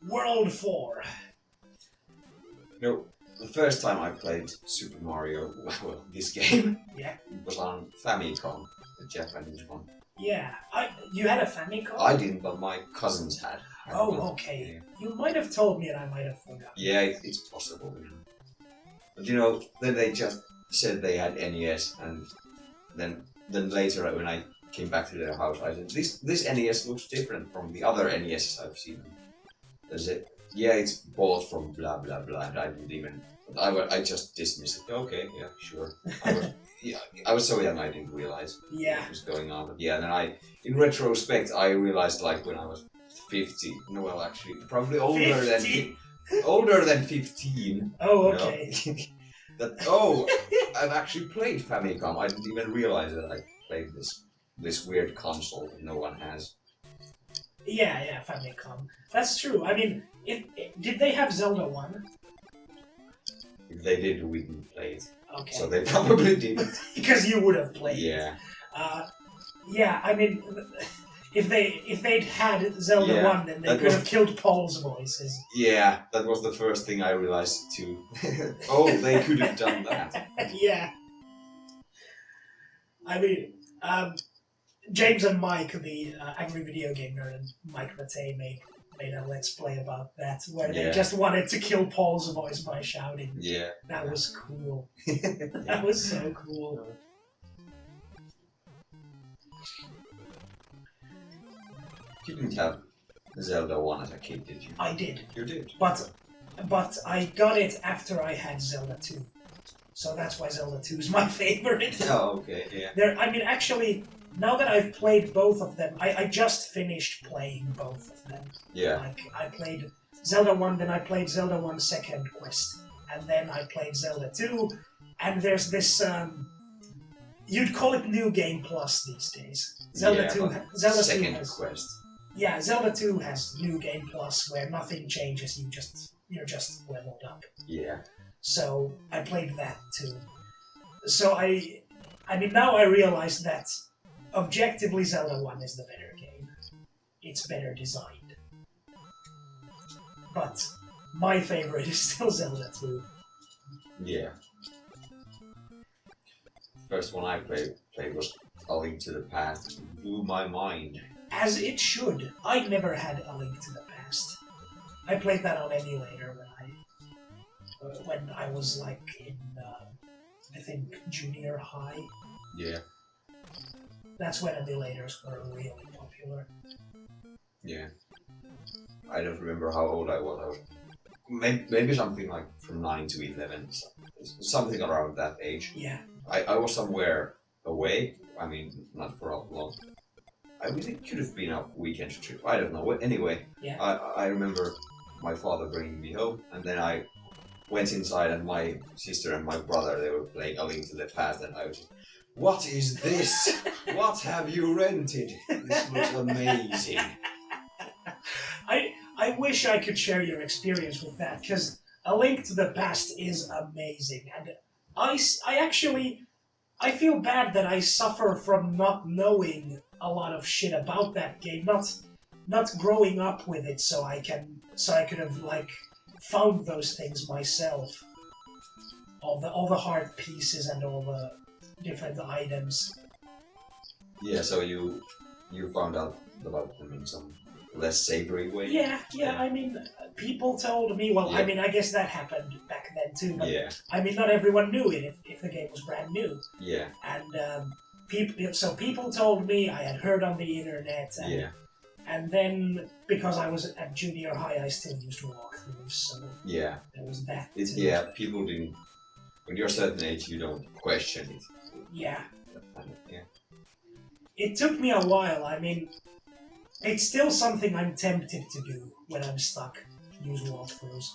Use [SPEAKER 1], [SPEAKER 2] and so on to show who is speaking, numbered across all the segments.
[SPEAKER 1] World 4.
[SPEAKER 2] No, the first time I played Super Mario, well, this game,
[SPEAKER 1] Yeah.
[SPEAKER 2] it was on Famicom, the Japanese one.
[SPEAKER 1] Yeah. You had a Famicom?
[SPEAKER 2] I didn't, but my cousins had.
[SPEAKER 1] Oh, okay. You might have told me and I might have forgotten.
[SPEAKER 2] Yeah, it's possible. But you know, then they just said they had NES, and then later when I came back to their house, I said, this NES looks different from the other NESs I've seen. They said, yeah, it's bought from blah blah blah, and I didn't even. I just dismissed it. Okay, yeah, sure. I was so young I didn't realize what was going on. But yeah, then in retrospect, I realized like when I was 50. No, well, actually, probably older
[SPEAKER 1] 50?
[SPEAKER 2] older than 15.
[SPEAKER 1] Oh, okay.
[SPEAKER 2] I've actually played Famicom. I didn't even realize that I played this weird console that no one has.
[SPEAKER 1] Yeah, Famicom. That's true. I mean, did they have Zelda 1?
[SPEAKER 2] If they did, we didn't play it.
[SPEAKER 1] Okay.
[SPEAKER 2] So they probably didn't.
[SPEAKER 1] Because you would have played
[SPEAKER 2] it.
[SPEAKER 1] Yeah, I mean, if they'd had Zelda 1, then they could have killed Paul's voices.
[SPEAKER 2] Yeah, that was the first thing I realized too. Oh, they could have done that.
[SPEAKER 1] Yeah. I mean, James and Mike, the Angry Video Game Nerd, and Mike Matei made a Let's Play about that, where they just wanted to kill Paul's voice by shouting.
[SPEAKER 2] Yeah.
[SPEAKER 1] That was cool. That was so cool.
[SPEAKER 2] You didn't have Zelda 1 as a kid, did you?
[SPEAKER 1] I did.
[SPEAKER 2] You did?
[SPEAKER 1] But I got it after I had Zelda 2. So that's why Zelda 2 is my favorite.
[SPEAKER 2] Oh, okay, yeah.
[SPEAKER 1] I mean, actually, now that I've played both of them, I just finished playing both of them.
[SPEAKER 2] Yeah.
[SPEAKER 1] Like, I played Zelda 1, then I played Zelda 1 Second Quest, and then I played Zelda 2, and there's this, you'd call it New Game Plus these days. Zelda 2 has...
[SPEAKER 2] Quest.
[SPEAKER 1] Yeah, Zelda 2 has New Game Plus, where nothing changes, you're just leveled up.
[SPEAKER 2] Yeah.
[SPEAKER 1] So, I played that too. So I mean, now I realize that objectively Zelda 1 is the better game. It's better designed. But my favorite is still Zelda 2.
[SPEAKER 2] Yeah. First one I played was A Link to the Past. It blew my mind.
[SPEAKER 1] As it should. I never had A Link to the Past. I played that on emulator when I was like in, I think, junior high.
[SPEAKER 2] Yeah.
[SPEAKER 1] That's when emulators were really popular.
[SPEAKER 2] Yeah. I don't remember how old I was. I was maybe something like from 9 to 11. Something around that age.
[SPEAKER 1] Yeah.
[SPEAKER 2] I was somewhere away. I mean, not for a long. I really could have been a weekend trip. I don't know. Anyway,
[SPEAKER 1] yeah.
[SPEAKER 2] I remember my father bringing me home, and then I went inside, and my sister and my brother, they were playing A Link to the Past, and I was, what is this? What have you rented? This looks amazing.
[SPEAKER 1] I wish I could share your experience with that, because A Link to the Past is amazing, and I feel bad that I suffer from not knowing a lot of shit about that game, not growing up with it, so I could have like found those things myself, all the hard pieces and all the different items.
[SPEAKER 2] Yeah, so you found out about them in some less savory way?
[SPEAKER 1] Yeah, I mean, people told me, well, I mean, I guess that happened back then too, but I mean, not everyone knew it if the game was brand new.
[SPEAKER 2] Yeah.
[SPEAKER 1] And people told me, I had heard on the internet, and then, because I was at junior high, I still used walkthroughs, so there was that too.
[SPEAKER 2] Yeah, people didn't, when you're a certain age, you don't question it.
[SPEAKER 1] Yeah.
[SPEAKER 2] Yeah.
[SPEAKER 1] It took me a while. I mean, it's still something I'm tempted to do when I'm stuck, use walkthroughs.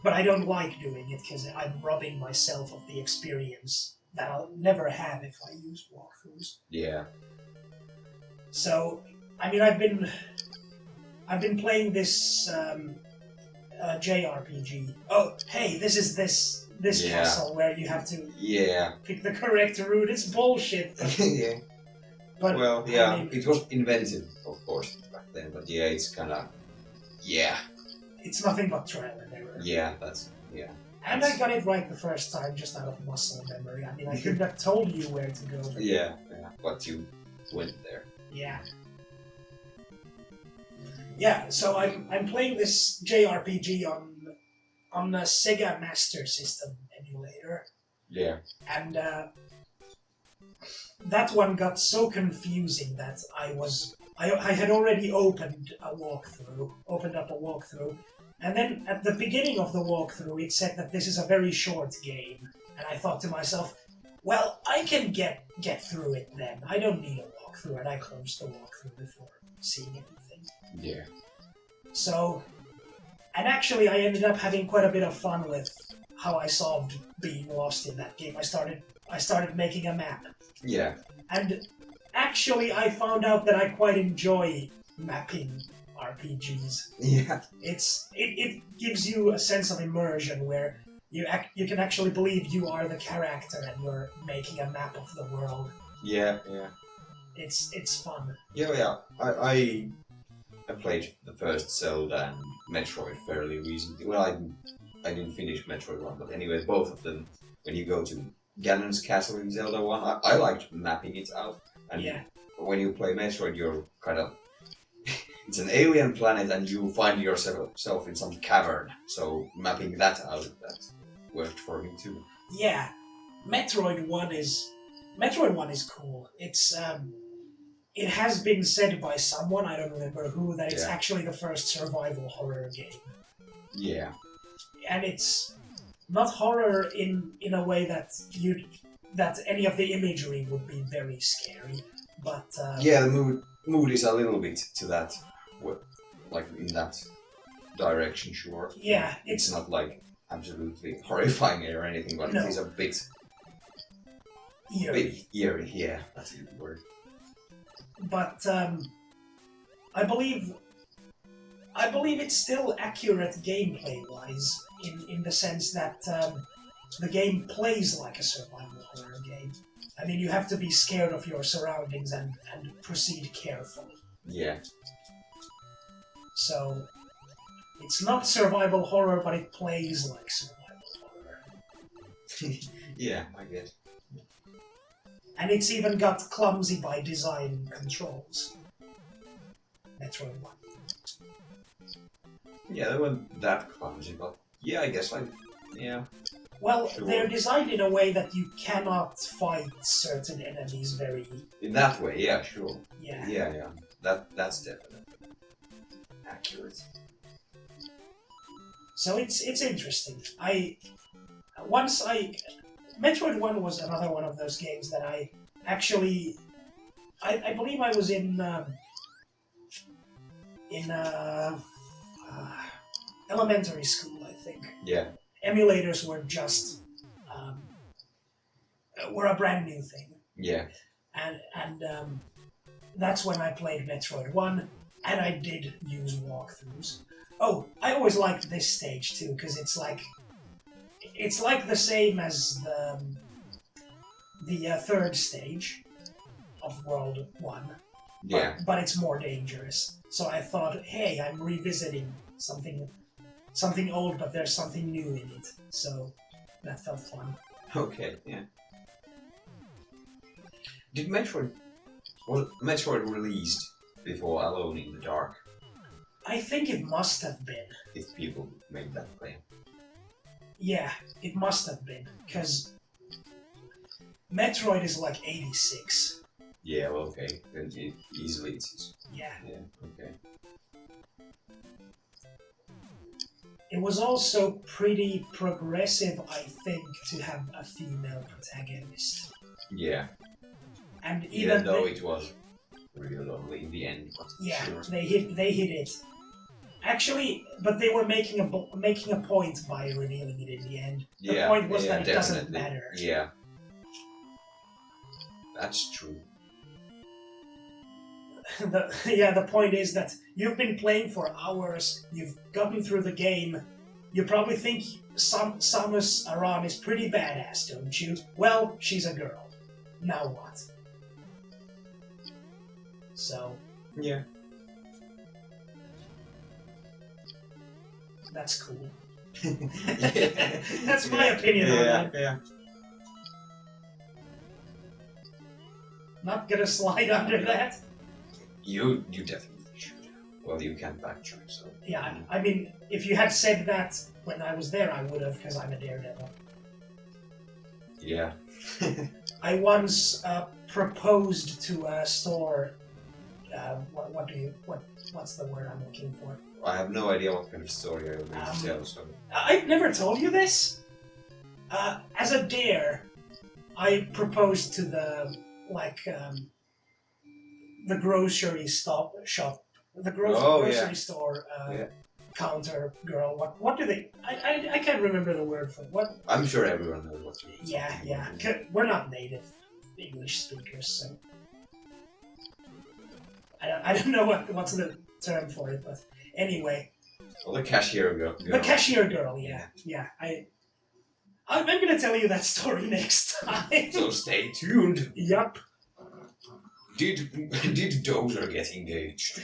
[SPEAKER 1] But I don't like doing it because I'm robbing myself of the experience that I'll never have if I use walkthroughs.
[SPEAKER 2] Yeah.
[SPEAKER 1] So, I mean, I've been playing this JRPG. Oh, hey, this is this castle where you have to pick the correct route. It's bullshit.
[SPEAKER 2] Yeah.
[SPEAKER 1] But,
[SPEAKER 2] well, yeah, I mean, it was invented, of course, back then. But yeah, it's kind of Yeah.
[SPEAKER 1] It's nothing but trial and error.
[SPEAKER 2] Yeah, that's... Yeah.
[SPEAKER 1] And I got it right the first time, just out of muscle memory. I mean, I couldn't have told you where to go.
[SPEAKER 2] Yeah, but you went there.
[SPEAKER 1] Yeah. Yeah, so I'm playing this JRPG on the Sega Master System emulator.
[SPEAKER 2] Yeah.
[SPEAKER 1] And that one got so confusing that I had already opened up a walkthrough, and then at the beginning of the walkthrough it said that this is a very short game, and I thought to myself, well, I can get through it then. I don't need a walkthrough, and I closed the walkthrough before seeing anything.
[SPEAKER 2] Yeah.
[SPEAKER 1] So, and actually I ended up having quite a bit of fun with how I solved being lost in that game. I started making a map.
[SPEAKER 2] Yeah.
[SPEAKER 1] And actually I found out that I quite enjoy mapping RPGs.
[SPEAKER 2] Yeah.
[SPEAKER 1] It gives you a sense of immersion where you can actually believe you are the character and you're making a map of the world.
[SPEAKER 2] Yeah.
[SPEAKER 1] It's fun.
[SPEAKER 2] Yeah. I played the first Zelda and Metroid fairly recently. Well, I didn't finish Metroid 1, but anyway, both of them, when you go to Ganon's castle in Zelda 1, I liked mapping it out. And
[SPEAKER 1] Yeah.
[SPEAKER 2] when you play Metroid, you're kind of... it's an alien planet and you find yourself in some cavern, so mapping that out, that worked for me too.
[SPEAKER 1] Yeah. Metroid 1 is cool. It has been said by someone, I don't remember who, that it's actually the first survival horror game.
[SPEAKER 2] Yeah.
[SPEAKER 1] And it's not horror in a way that any of the imagery would be very scary, but
[SPEAKER 2] yeah, the mood is a little bit to that, like in that direction, sure.
[SPEAKER 1] Yeah,
[SPEAKER 2] it's not like absolutely horrifying or anything, but it is a bit
[SPEAKER 1] eerie.
[SPEAKER 2] Eerie, yeah, that's a good word.
[SPEAKER 1] But I believe it's still accurate gameplay-wise, in the sense that the game plays like a survival horror game. I mean, you have to be scared of your surroundings and proceed carefully.
[SPEAKER 2] Yeah.
[SPEAKER 1] So, it's not survival horror, but it plays like survival horror.
[SPEAKER 2] Yeah, I guess.
[SPEAKER 1] And it's even got clumsy by design controls. Metroid 1.
[SPEAKER 2] Yeah, they weren't that clumsy, but yeah, I guess yeah.
[SPEAKER 1] Well,
[SPEAKER 2] sure.
[SPEAKER 1] They're designed in a way that you cannot fight certain enemies very...
[SPEAKER 2] In that way, yeah, sure.
[SPEAKER 1] Yeah.
[SPEAKER 2] Yeah. That's definitely accurate.
[SPEAKER 1] So it's interesting. Metroid 1 was another one of those games that I actually... I believe I was in elementary school, I think.
[SPEAKER 2] Yeah.
[SPEAKER 1] Emulators were just... were a brand new thing.
[SPEAKER 2] Yeah.
[SPEAKER 1] And that's when I played Metroid 1, and I did use walkthroughs. Oh, I always liked this stage too, because it's like the same as the third stage of World 1.
[SPEAKER 2] Yeah.
[SPEAKER 1] But it's more dangerous. So I thought, hey, I'm revisiting something old, but there's something new in it. So that felt fun.
[SPEAKER 2] Okay, yeah. Was Metroid released before Alone in the Dark?
[SPEAKER 1] I think it must have been.
[SPEAKER 2] If people made that claim.
[SPEAKER 1] Yeah, it must have been, because Metroid is like 86.
[SPEAKER 2] Yeah, well, okay. Then easily it is.
[SPEAKER 1] Yeah.
[SPEAKER 2] Yeah, okay.
[SPEAKER 1] It was also pretty progressive, I think, to have a female protagonist.
[SPEAKER 2] Yeah.
[SPEAKER 1] And even
[SPEAKER 2] though it was really lonely in the end. But
[SPEAKER 1] yeah,
[SPEAKER 2] sure.
[SPEAKER 1] they hit it. Actually, but they were making a point by revealing it in the end. The point was that it doesn't matter.
[SPEAKER 2] Yeah. That's true.
[SPEAKER 1] The point is that you've been playing for hours, you've gotten through the game, you probably think Samus Aran is pretty badass, don't you? Well, she's a girl. Now what? So...
[SPEAKER 2] Yeah.
[SPEAKER 1] That's cool. That's my opinion on that.
[SPEAKER 2] Yeah.
[SPEAKER 1] Not gonna slide under that.
[SPEAKER 2] You definitely should. Well, you can't backtrack, so.
[SPEAKER 1] Yeah, I mean, if you had said that when I was there, I would have, because I'm a daredevil.
[SPEAKER 2] Yeah.
[SPEAKER 1] I once proposed to a store. What's the word I'm looking for?
[SPEAKER 2] I have no idea what kind of story I will going to tell, so.
[SPEAKER 1] I've never told you this. As a dare, I proposed to the the grocery shop, the grocery store counter girl. What do they? I can't remember the word for it. What?
[SPEAKER 2] I'm sure everyone knows what you mean.
[SPEAKER 1] Yeah. We're not native English speakers, so I don't know what's the term for it, but anyway.
[SPEAKER 2] Well, the cashier girl.
[SPEAKER 1] The cashier girl, yeah. I'm gonna tell you that story next time.
[SPEAKER 2] So stay tuned.
[SPEAKER 1] Yup.
[SPEAKER 2] Did Dozer get engaged?